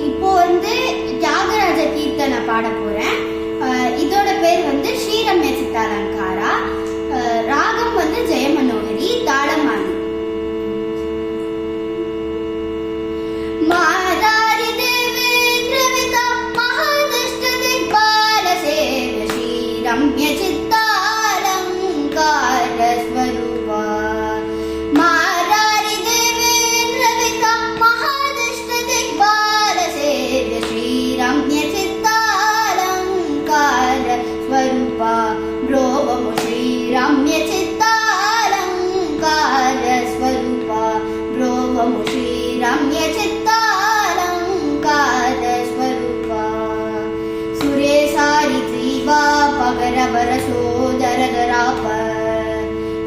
இப்போ தியாகராஜ கீர்த்தனை பாட போறேன். இதோட பேர் ஸ்ரீரம்ய சித்தாலங்காரா. ராகம் ஜெயமனோகரி, தாளமானி. மாதாரி தேவேந்திர விதா மகாதிஷ்ட திக்பால சேவ்ய ஸ்ரீரம்ய சித்தாலங்கார ஸ்வரூபா. மாதாரி தேவேந்திர விதா மகாதிஷ்ட திக்பால சேவ்ய ஸ்ரீரம்ய சித்தாலங்கார ஸ்வரூபா. ப்ரோவமு श्रीरम्य चित्तालंकार स्वरूपा. ब्रोवमु श्रीरम्य चित्तालंकार स्वरूपा. सुरेसारि जीवा पगर बरसोदर दराप.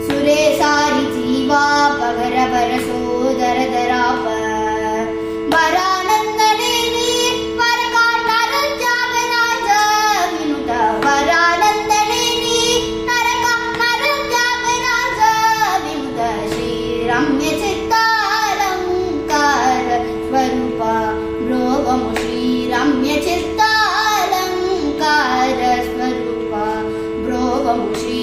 सुरेसारि जीवा पगर बरसोदर दराप. वरानंदनेनी वरकाटर त्यागराज विनुत. वरानंदनेनी रम्य चित्तालंकार स्वरूपा. ब्रोवमु श्रीरम्य चित्तालंकार स्वरूपा. ब्रोवमु श्री